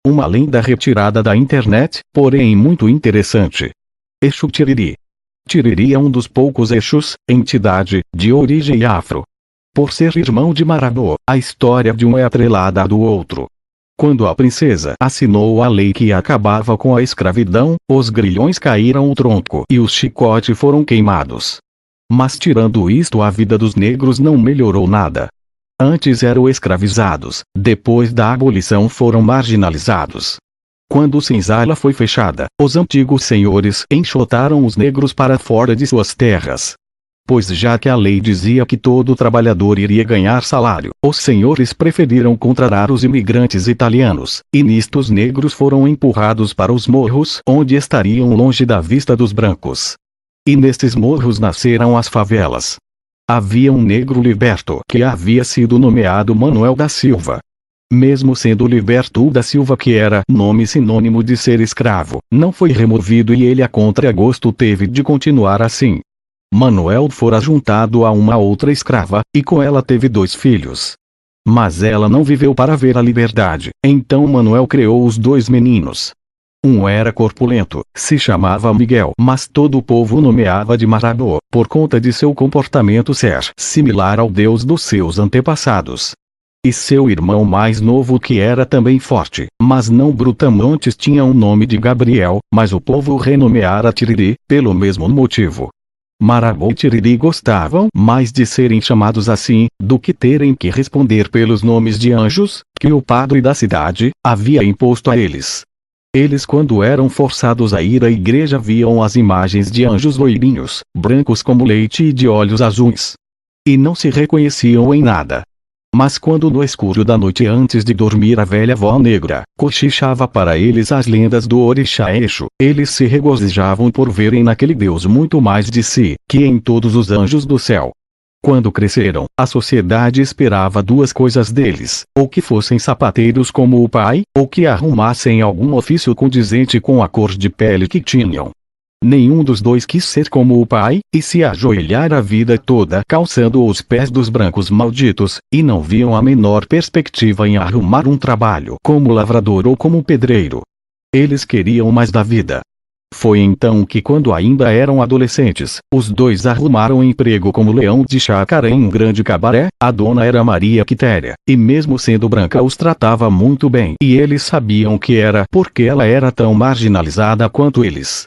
Uma lenda retirada da internet, porém muito interessante. Exu Tiriri. Tiriri é um dos poucos Exus, entidade, de origem afro. Por ser irmão de Marabô, a história de um é atrelada à do outro. Quando a princesa assinou a lei que acabava com a escravidão, os grilhões caíram o tronco e os chicotes foram queimados. Mas tirando isto, a vida dos negros não melhorou nada. Antes eram escravizados, depois da abolição foram marginalizados. Quando Senzala foi fechada, os antigos senhores enxotaram os negros para fora de suas terras. Pois já que a lei dizia que todo trabalhador iria ganhar salário, os senhores preferiram contratar os imigrantes italianos, e nisto os negros foram empurrados para os morros, onde estariam longe da vista dos brancos. E nestes morros nasceram as favelas. Havia um negro liberto que havia sido nomeado Manuel da Silva. Mesmo sendo Liberto da Silva, que era nome sinônimo de ser escravo, não foi removido e ele a contragosto teve de continuar assim. Manuel fora juntado a uma outra escrava, e com ela teve 2 filhos. Mas ela não viveu para ver a liberdade, então Manuel criou os 2 meninos. Um era corpulento, se chamava Miguel, mas todo o povo o nomeava de Marabô, por conta de seu comportamento ser similar ao deus dos seus antepassados. E seu irmão mais novo, que era também forte, mas não brutamontes, tinha um nome de Gabriel, mas o povo o renomeara Tiriri, pelo mesmo motivo. Marabô e Tiriri gostavam mais de serem chamados assim, do que terem que responder pelos nomes de anjos, que o padre da cidade havia imposto a eles. Eles, quando eram forçados a ir à igreja, viam as imagens de anjos loirinhos, brancos como leite e de olhos azuis. E não se reconheciam em nada. Mas quando no escuro da noite, antes de dormir, a velha avó negra cochichava para eles as lendas do orixá Exu, eles se regozijavam por verem naquele deus muito mais de si, que em todos os anjos do céu. Quando cresceram, a sociedade esperava 2 coisas deles: ou que fossem sapateiros como o pai, ou que arrumassem algum ofício condizente com a cor de pele que tinham. Nenhum dos 2 quis ser como o pai, e se ajoelhar a vida toda calçando os pés dos brancos malditos, e não viam a menor perspectiva em arrumar um trabalho como lavrador ou como pedreiro. Eles queriam mais da vida. Foi então que, quando ainda eram adolescentes, os 2 arrumaram emprego como leão de chácara em um grande cabaré. A dona era Maria Quitéria, e mesmo sendo branca os tratava muito bem, e eles sabiam que era porque ela era tão marginalizada quanto eles.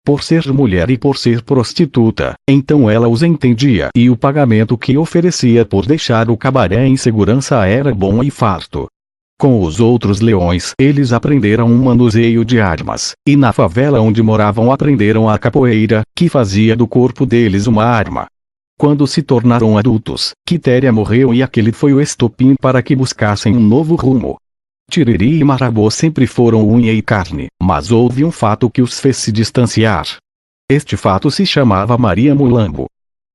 Por ser mulher e por ser prostituta, então ela os entendia, e o pagamento que oferecia por deixar o cabaré em segurança era bom e farto. Com os outros leões, eles aprenderam um manuseio de armas, e na favela onde moravam aprenderam a capoeira, que fazia do corpo deles uma arma. Quando se tornaram adultos, Quitéria morreu e aquele foi o estopim para que buscassem um novo rumo. Tiriri e Marabô sempre foram unha e carne, mas houve um fato que os fez se distanciar. Este fato se chamava Maria Mulambo.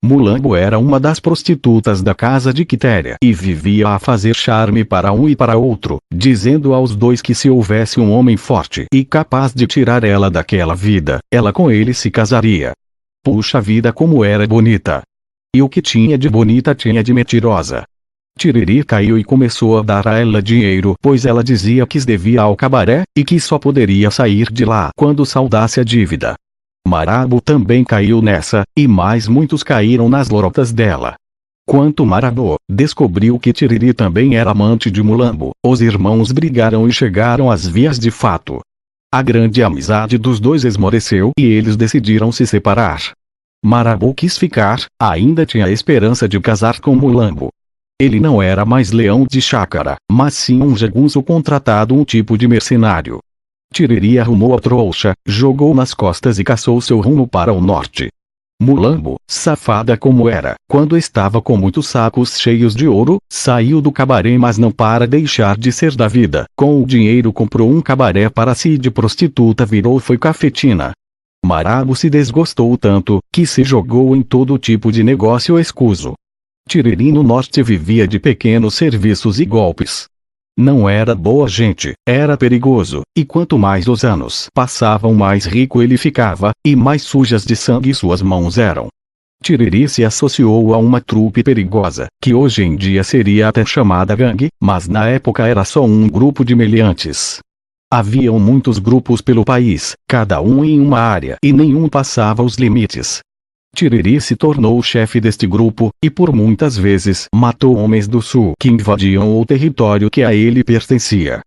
Mulambo era uma das prostitutas da casa de Quitéria e vivia a fazer charme para um e para outro, dizendo aos 2 que se houvesse um homem forte e capaz de tirar ela daquela vida, ela com ele se casaria. Puxa vida, como era bonita! E o que tinha de bonita tinha de mentirosa. Tiriri caiu e começou a dar a ela dinheiro, pois ela dizia que devia ao cabaré, e que só poderia sair de lá quando saldasse a dívida. Marabô também caiu nessa, e mais muitos caíram nas lorotas dela. Quando Marabô descobriu que Tiriri também era amante de Mulambo, os irmãos brigaram e chegaram às vias de fato. A grande amizade dos 2 esmoreceu e eles decidiram se separar. Marabô quis ficar, ainda tinha a esperança de casar com Mulambo. Ele não era mais leão de chácara, mas sim um jagunço contratado, um tipo de mercenário. Tiriri arrumou a trouxa, jogou nas costas e caçou seu rumo para o norte. Mulambo, safada como era, quando estava com muitos sacos cheios de ouro, saiu do cabaré, mas não para deixar de ser da vida. Com o dinheiro comprou um cabaré para si e de prostituta foi cafetina. Marabô se desgostou tanto, que se jogou em todo tipo de negócio escuso. Tiriri no norte vivia de pequenos serviços e golpes. Não era boa gente, era perigoso, e quanto mais os anos passavam, mais rico ele ficava, e mais sujas de sangue suas mãos eram. Tiriri se associou a uma trupe perigosa, que hoje em dia seria até chamada gangue, mas na época era só um grupo de meliantes. Haviam muitos grupos pelo país, cada um em uma área e nenhum passava os limites. Tiriri se tornou o chefe deste grupo, e por muitas vezes matou homens do sul que invadiam o território que a ele pertencia.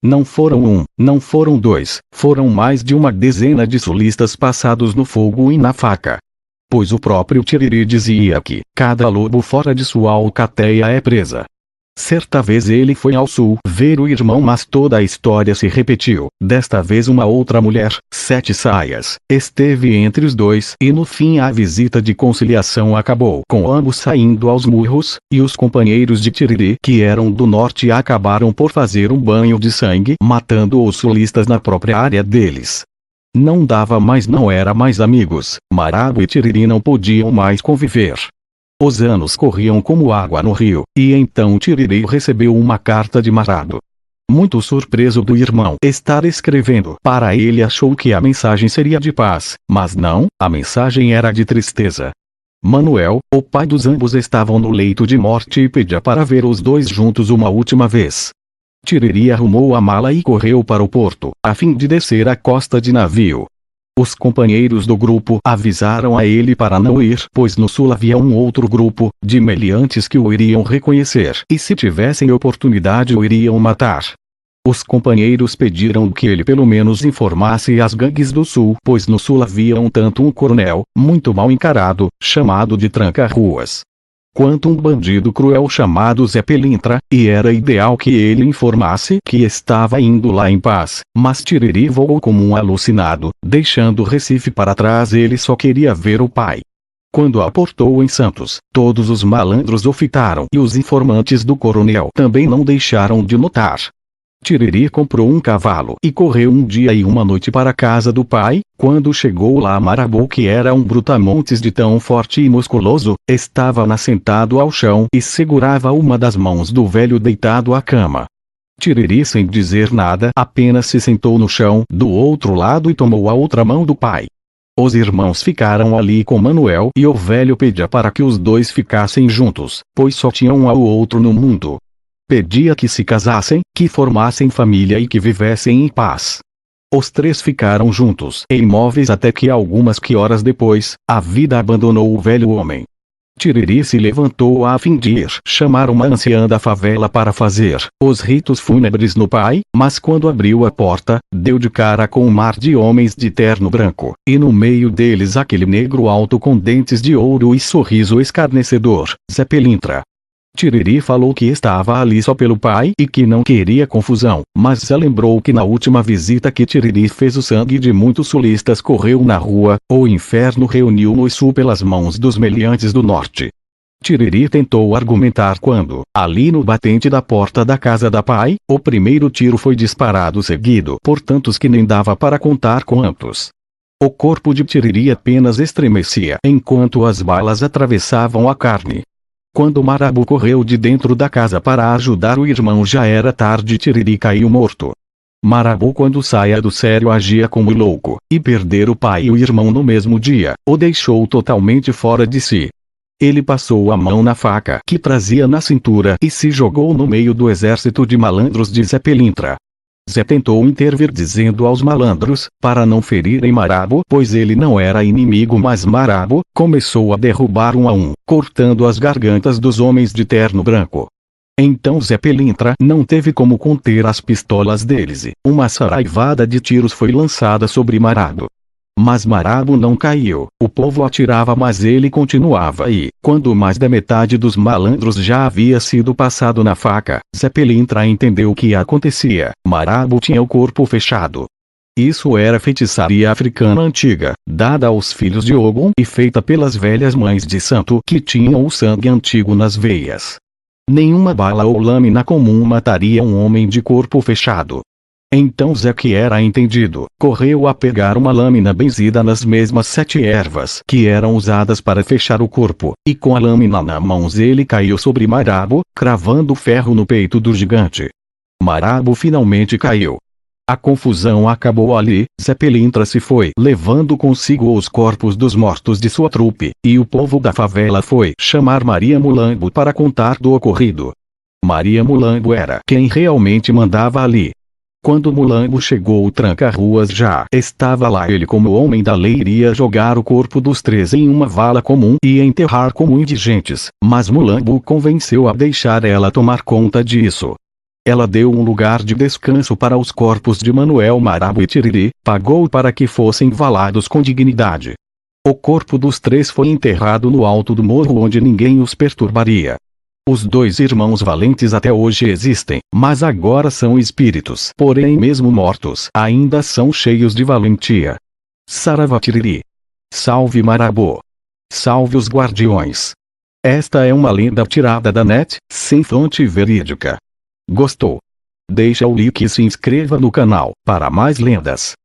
Não foram um, não foram dois, foram mais de uma dezena de sulistas passados no fogo e na faca. Pois o próprio Tiriri dizia que cada lobo fora de sua alcateia é presa. Certa vez ele foi ao sul ver o irmão, mas toda a história se repetiu. Desta vez uma outra mulher, Sete Saias, esteve entre os dois e no fim a visita de conciliação acabou com ambos saindo aos murros, e os companheiros de Tiriri, que eram do norte, acabaram por fazer um banho de sangue, matando os sulistas na própria área deles. Não dava mais, não era mais amigos. Marabo e Tiriri não podiam mais conviver. Os anos corriam como água no rio, e então Tiriri recebeu uma carta de Marabo. Muito surpreso do irmão estar escrevendo para ele, achou que a mensagem seria de paz, mas não, a mensagem era de tristeza. Manuel, o pai dos ambos, estavam no leito de morte e pedia para ver os dois juntos uma última vez. Tiriri arrumou a mala e correu para o porto, a fim de descer a costa de navio. Os companheiros do grupo avisaram a ele para não ir, pois no sul havia um outro grupo de meliantes que o iriam reconhecer, e se tivessem oportunidade o iriam matar. Os companheiros pediram que ele pelo menos informasse as gangues do sul, pois no sul havia tanto um coronel, muito mal encarado, chamado de Tranca-Ruas, quanto um bandido cruel chamado Zé Pelintra, e era ideal que ele informasse que estava indo lá em paz. Mas Tiriri voou como um alucinado, deixando Recife para trás. Ele só queria ver o pai. Quando aportou em Santos, todos os malandros o fitaram e os informantes do coronel também não deixaram de notar. Tiriri comprou um cavalo e correu um dia e uma noite para a casa do pai. Quando chegou lá, Marabo, que era um brutamontes de tão forte e musculoso, estava sentado ao chão e segurava uma das mãos do velho deitado à cama. Tiriri, sem dizer nada, apenas se sentou no chão do outro lado e tomou a outra mão do pai. Os irmãos ficaram ali com Manuel e o velho pedia para que os dois ficassem juntos, pois só tinham um ao outro no mundo. Pedia que se casassem, que formassem família e que vivessem em paz. Os três ficaram juntos e imóveis até que algumas horas depois, a vida abandonou o velho homem. Tiriri se levantou a fim de ir chamar uma anciã da favela para fazer os ritos fúnebres no pai, mas quando abriu a porta, deu de cara com um mar de homens de terno branco, e no meio deles aquele negro alto com dentes de ouro e sorriso escarnecedor, Zé Pelintra. Tiriri falou que estava ali só pelo pai e que não queria confusão, mas Zé lembrou que na última visita que Tiriri fez o sangue de muitos sulistas correu na rua, o inferno reuniu no sul pelas mãos dos meliantes do norte. Tiriri tentou argumentar quando, ali no batente da porta da casa da pai, o primeiro tiro foi disparado, seguido por tantos que nem dava para contar quantos. O corpo de Tiriri apenas estremecia enquanto as balas atravessavam a carne. Quando Marabo correu de dentro da casa para ajudar o irmão, já era tarde. Tiriri caiu morto. Marabo, quando saia do sério, agia como louco, e perder o pai e o irmão no mesmo dia o deixou totalmente fora de si. Ele passou a mão na faca que trazia na cintura e se jogou no meio do exército de malandros de Zé Pelintra. Zé tentou intervir, dizendo aos malandros para não ferirem Marabo, pois ele não era inimigo, mas Marabo começou a derrubar um a um, cortando as gargantas dos homens de terno branco. Então Zé Pelintra não teve como conter as pistolas deles e uma saraivada de tiros foi lançada sobre Marabo. Mas Marabo não caiu. O povo atirava, mas ele continuava, e, quando mais da metade dos malandros já havia sido passado na faca, Zé Pelintra entendeu o que acontecia. Marabo tinha o corpo fechado. Isso era feitiçaria africana antiga, dada aos filhos de Ogum e feita pelas velhas mães de santo que tinham o sangue antigo nas veias. Nenhuma bala ou lâmina comum mataria um homem de corpo fechado. Então Zé, que era entendido, correu a pegar uma lâmina benzida nas mesmas 7 ervas que eram usadas para fechar o corpo, e com a lâmina na mão ele caiu sobre Marabo, cravando o ferro no peito do gigante. Marabo finalmente caiu. A confusão acabou ali. Zé Pelintra se foi, levando consigo os corpos dos mortos de sua trupe, e o povo da favela foi chamar Maria Mulambo para contar do ocorrido. Maria Mulambo era quem realmente mandava ali. Quando Mulambo chegou, o tranca-ruas já estava lá. Ele, como homem da lei, iria jogar o corpo dos três em uma vala comum e enterrar como indigentes, mas Mulambo convenceu a deixar ela tomar conta disso. Ela deu um lugar de descanso para os corpos de Manuel, Marabo e Tiriri, pagou para que fossem valados com dignidade. O corpo dos três foi enterrado no alto do morro, onde ninguém os perturbaria. Os dois irmãos valentes até hoje existem, mas agora são espíritos. Porém, mesmo mortos, ainda são cheios de valentia. Saravá Tiriri. Salve Marabô. Salve os guardiões. Esta é uma lenda tirada da net, sem fonte verídica. Gostou? Deixa o like e se inscreva no canal para mais lendas.